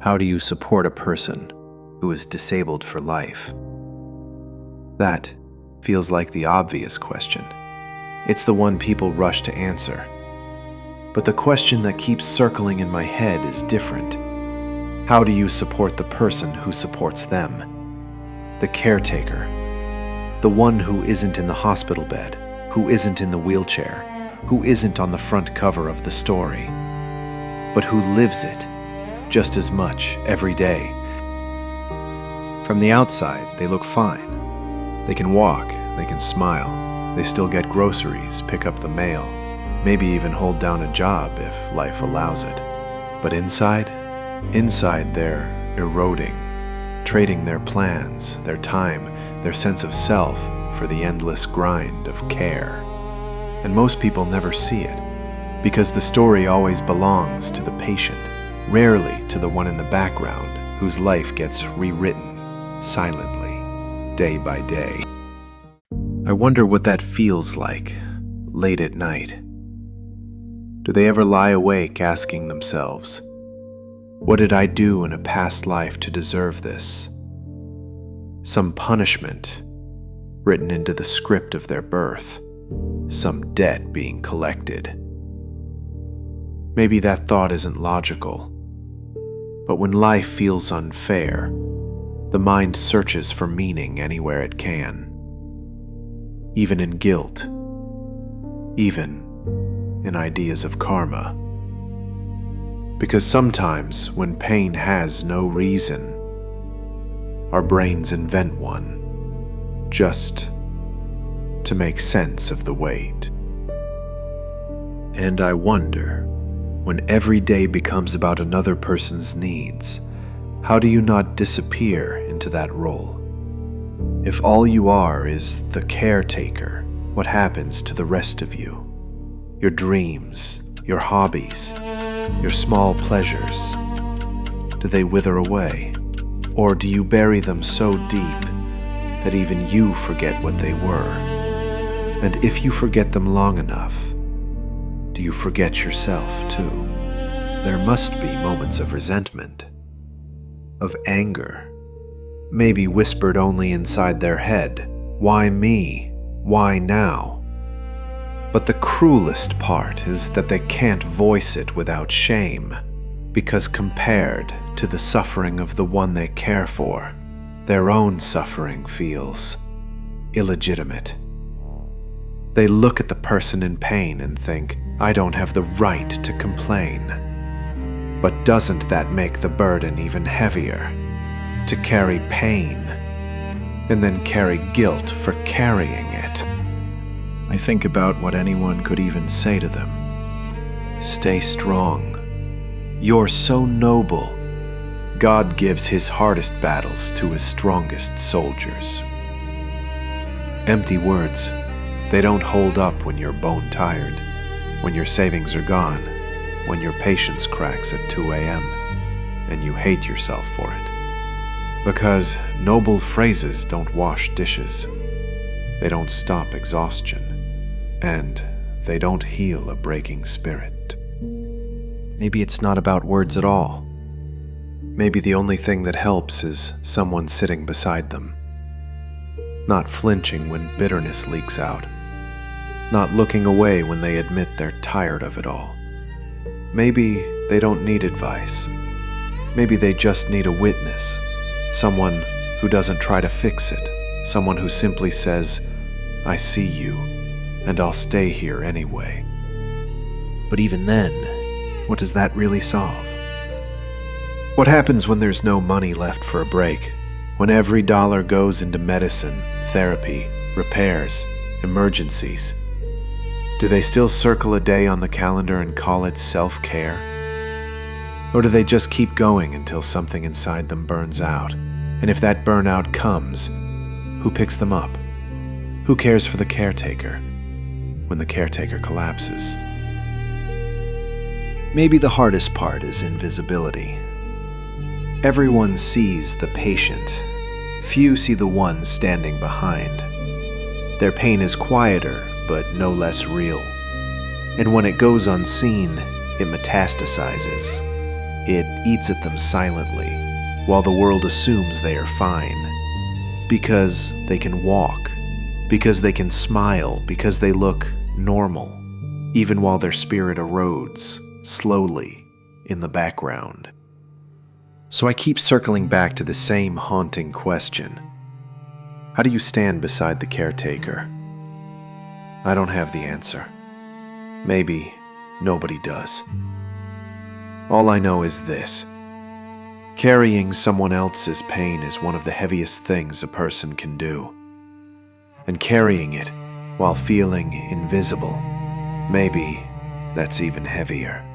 How do you support a person who is disabled for life? That feels like the obvious question. It's the one people rush to answer. But the question that keeps circling in my head is different. How do you support the person who supports them? The caretaker. The one who isn't in the hospital bed, who isn't in the wheelchair, who isn't on the front cover of the story, but who lives it just as much every day. From the outside, they look fine. They can walk, they can smile, they still get groceries, pick up the mail, maybe even hold down a job if life allows it. But inside they're eroding, trading their plans, their time, their sense of self for the endless grind of care. And most people never see it, because the story always belongs to the patient, rarely to the one in the background whose life gets rewritten silently, day by day. I wonder what that feels like, late at night. Do they ever lie awake asking themselves, what did I do in a past life to deserve this? Some punishment written into the script of their birth, some debt being collected. Maybe that thought isn't logical, but when life feels unfair, the mind searches for meaning anywhere it can, even in guilt, even in ideas of karma. Because sometimes when pain has no reason, our brains invent one, just to make sense of the weight. And I wonder, when every day becomes about another person's needs, how do you not disappear into that role? If all you are is the caretaker, what happens to the rest of you? Your dreams, your hobbies, your small pleasures, do they wither away? Or do you bury them so deep that even you forget what they were? And if you forget them long enough, do you forget yourself too? There must be moments of resentment, of anger, maybe whispered only inside their head. Why me? Why now? But the cruelest part is that they can't voice it without shame, because compared to the suffering of the one they care for, their own suffering feels illegitimate. They look at the person in pain and think, I don't have the right to complain. But doesn't that make the burden even heavier? To carry pain, and then carry guilt for carrying it. I think about what anyone could even say to them. Stay strong. You're so noble. God gives his hardest battles to his strongest soldiers. Empty words. They don't hold up when you're bone tired, when your savings are gone, when your patience cracks at 2 a.m. and you hate yourself for it. Because noble phrases don't wash dishes. They don't stop exhaustion. And they don't heal a breaking spirit. Maybe it's not about words at all. Maybe the only thing that helps is someone sitting beside them. Not flinching when bitterness leaks out. Not looking away when they admit they're tired of it all. Maybe they don't need advice. Maybe they just need a witness. Someone who doesn't try to fix it. Someone who simply says, I see you, and I'll stay here anyway. But even then, what does that really solve? What happens when there's no money left for a break? When every dollar goes into medicine, therapy, repairs, emergencies? Do they still circle a day on the calendar and call it self-care? Or do they just keep going until something inside them burns out? And if that burnout comes, who picks them up? Who cares for the caretaker when the caretaker collapses? Maybe the hardest part is invisibility. Everyone sees the patient. Few see the one standing behind. Their pain is quieter, but no less real. And when it goes unseen, it metastasizes. It eats at them silently, while the world assumes they are fine. Because they can walk, because they can smile, because they look normal, even while their spirit erodes, slowly, in the background. So I keep circling back to the same haunting question. How do you stand beside the caretaker? I don't have the answer. Maybe nobody does. All I know is this. Carrying someone else's pain is one of the heaviest things a person can do. And carrying it while feeling invisible, maybe that's even heavier.